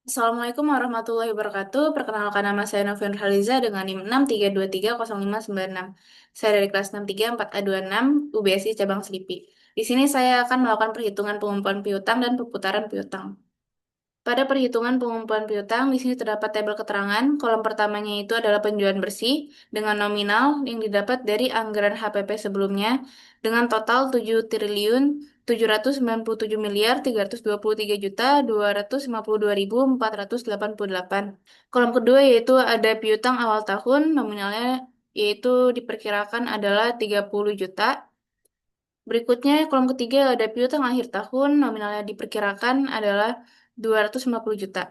Assalamualaikum warahmatullahi wabarakatuh. Perkenalkan nama saya Novian Haliza dengan NIM 632300596. Saya dari kelas 634A26 UBSI Cabang Selipi. Di sini saya akan melakukan perhitungan pengumpulan piutang dan perputaran piutang. Pada perhitungan pengumpulan piutang, di sini terdapat tabel keterangan. Kolom pertamanya itu adalah penjualan bersih dengan nominal yang didapat dari anggaran HPP sebelumnya dengan total 7.797.327.252.488. Kolom kedua yaitu ada piutang awal tahun, nominalnya yaitu diperkirakan adalah 30 juta. Berikutnya, kolom ketiga ada piutang akhir tahun, nominalnya diperkirakan adalah 250 juta.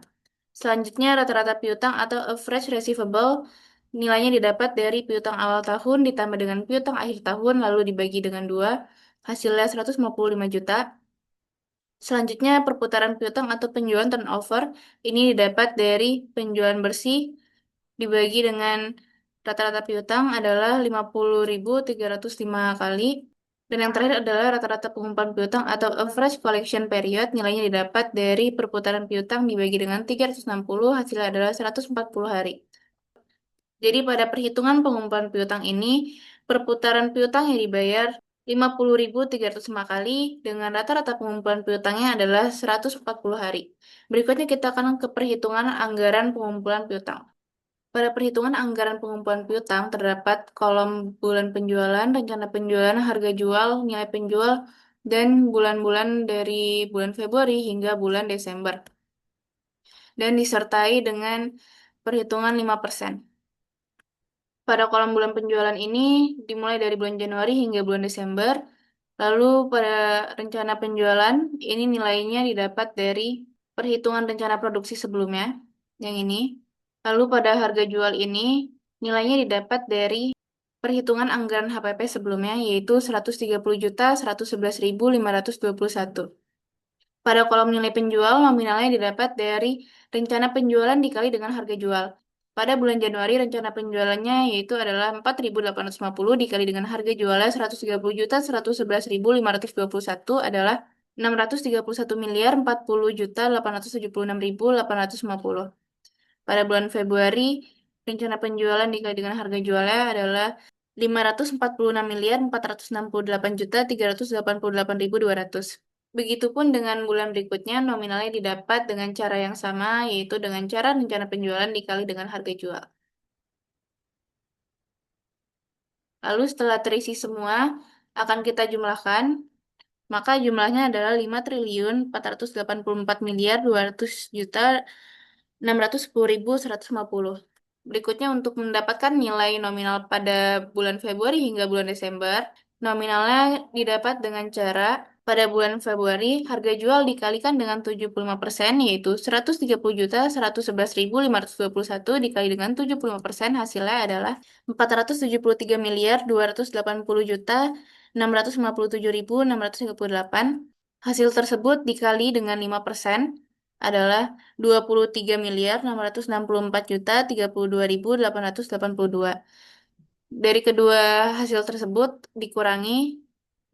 Selanjutnya, rata-rata piutang atau average receivable nilainya didapat dari piutang awal tahun ditambah dengan piutang akhir tahun lalu dibagi dengan 2, hasilnya 155 juta. Selanjutnya, perputaran piutang atau penjualan turnover ini didapat dari penjualan bersih dibagi dengan rata-rata piutang adalah 50.305 kali. Dan yang terakhir adalah rata-rata pengumpulan piutang atau average collection period. Nilainya didapat dari perputaran piutang dibagi dengan 360, hasilnya adalah 140 hari. Jadi pada perhitungan pengumpulan piutang ini, perputaran piutang yang dibayar 50.305 kali dengan rata-rata pengumpulan piutangnya adalah 140 hari. Berikutnya kita akan ke perhitungan anggaran pengumpulan piutang. Pada perhitungan anggaran pengumpulan piutang terdapat kolom bulan penjualan, rencana penjualan, harga jual, nilai penjual, dan bulan-bulan dari bulan Februari hingga bulan Desember. Dan disertai dengan perhitungan 5%. Pada kolom bulan penjualan ini dimulai dari bulan Januari hingga bulan Desember. Lalu pada rencana penjualan ini nilainya didapat dari perhitungan rencana produksi sebelumnya, yang ini. Lalu pada harga jual ini nilainya didapat dari perhitungan anggaran HPP sebelumnya yaitu 130.111.521. Pada kolom nilai penjual, nominalnya didapat dari rencana penjualan dikali dengan harga jual. Pada bulan Januari, rencana penjualannya yaitu adalah 4.850 dikali dengan harga jualnya 130.111.521 adalah 631.040.876.850. Pada bulan Februari, rencana penjualan dikali dengan harga jualnya adalah 546.468.388.200. Begitupun dengan bulan berikutnya, nominalnya didapat dengan cara yang sama, yaitu dengan cara rencana penjualan dikali dengan harga jual. Lalu setelah terisi semua, akan kita jumlahkan, maka jumlahnya adalah 5.484.200.610.150. Berikutnya untuk mendapatkan nilai nominal pada bulan Februari hingga bulan Desember, nominalnya didapat dengan cara pada bulan Februari harga jual dikalikan dengan 75% yaitu 130.111.521 dikali dengan 75% hasilnya adalah 473.280.657.638. Hasil tersebut dikali dengan 5% adalah 23.664.032.882. Dari kedua hasil tersebut dikurangi,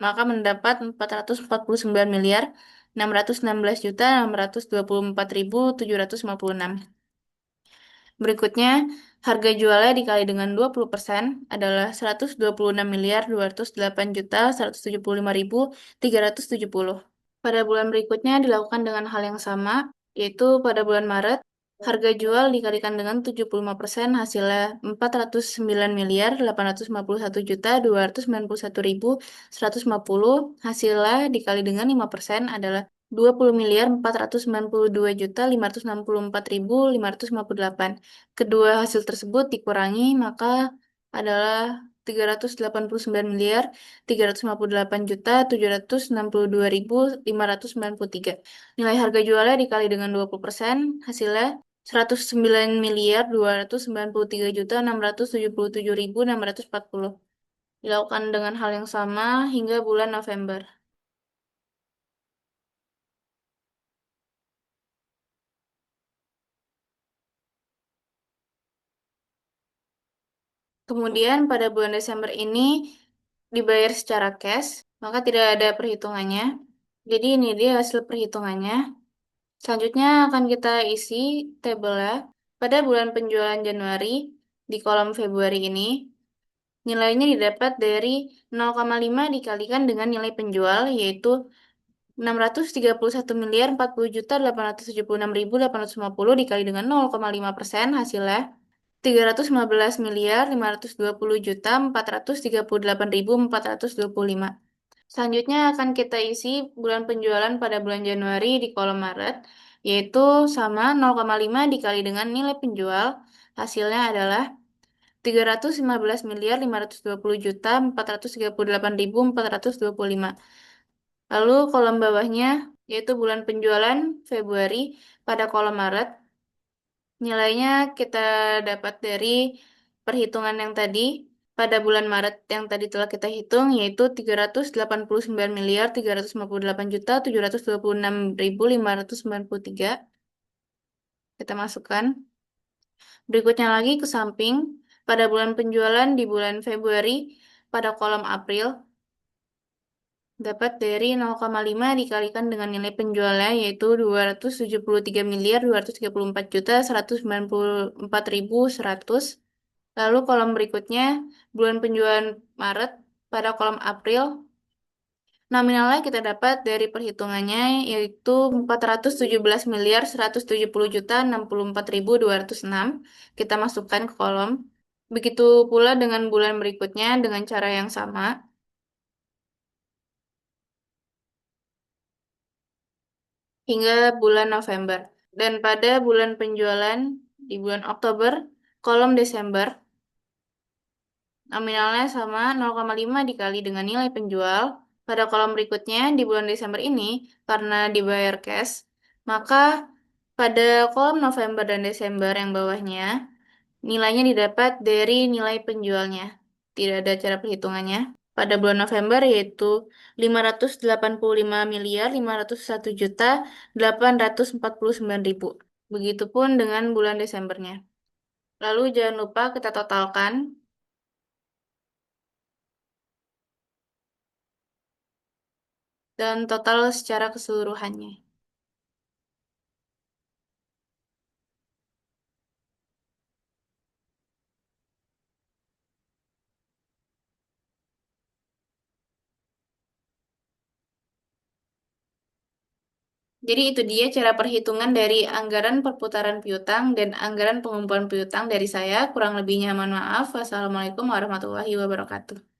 maka mendapat 449.616.624.756. Berikutnya, harga jualnya dikali dengan 20% adalah 126.208.175.370. Pada bulan berikutnya dilakukan dengan hal yang sama, yaitu pada bulan Maret, harga jual dikalikan dengan 75% hasilnya 409.851.291.150, hasilnya dikali dengan 5% adalah 20.492.564.558. Kedua hasil tersebut dikurangi, maka adalah 389.358.762.593. Nilai harga jualnya dikali dengan 20%, hasilnya 109.293.677.640. Dilakukan dengan hal yang sama hingga bulan November. Kemudian pada bulan Desember ini dibayar secara cash, maka tidak ada perhitungannya. Jadi ini dia hasil perhitungannya. Selanjutnya akan kita isi tabelnya. Pada bulan penjualan Januari, di kolom Februari ini, nilainya didapat dari 0,5 dikalikan dengan nilai penjual, yaitu 631 miliar 40 juta 876 ribu 850 dikali dengan 0,5% hasilnya 315 miliar 520 juta 438 ribu 425. Selanjutnya akan kita isi bulan penjualan pada bulan Januari di kolom Maret, yaitu sama 0,5 dikali dengan nilai penjual. Hasilnya adalah 315 miliar 520 juta 438 ribu 425. Lalu kolom bawahnya, yaitu bulan penjualan Februari pada kolom Maret, nilainya kita dapat dari perhitungan yang tadi. Pada bulan Maret yang tadi telah kita hitung, yaitu 389 miliar 358 juta 726 ribu 593. Kita masukkan. Berikutnya lagi ke samping, pada bulan penjualan di bulan Februari, pada kolom April, dapat dari 0,5 dikalikan dengan nilai penjualnya, yaitu 273 miliar 234 juta 194 ribu 100. Lalu kolom berikutnya, bulan penjualan Maret, pada kolom April, nominalnya kita dapat dari perhitungannya, yaitu 417 miliar 170 juta 64 ribu 206. Kita masukkan ke kolom. Begitu pula dengan bulan berikutnya dengan cara yang sama, hingga bulan November. Dan pada bulan penjualan di bulan Oktober, kolom Desember, nominalnya sama 0,5 dikali dengan nilai penjual. Pada kolom berikutnya di bulan Desember ini, karena dibayar cash, maka pada kolom November dan Desember yang bawahnya, nilainya didapat dari nilai penjualnya. Tidak ada cara perhitungannya. Pada bulan November yaitu 585 miliar 501 juta 849 ribu. Begitupun dengan bulan Desembernya. Lalu jangan lupa kita totalkan dan total secara keseluruhannya. Jadi itu dia cara perhitungan dari anggaran perputaran piutang dan anggaran pengumpulan piutang dari saya. Kurang lebihnya mohon maaf. Wassalamualaikum warahmatullahi wabarakatuh.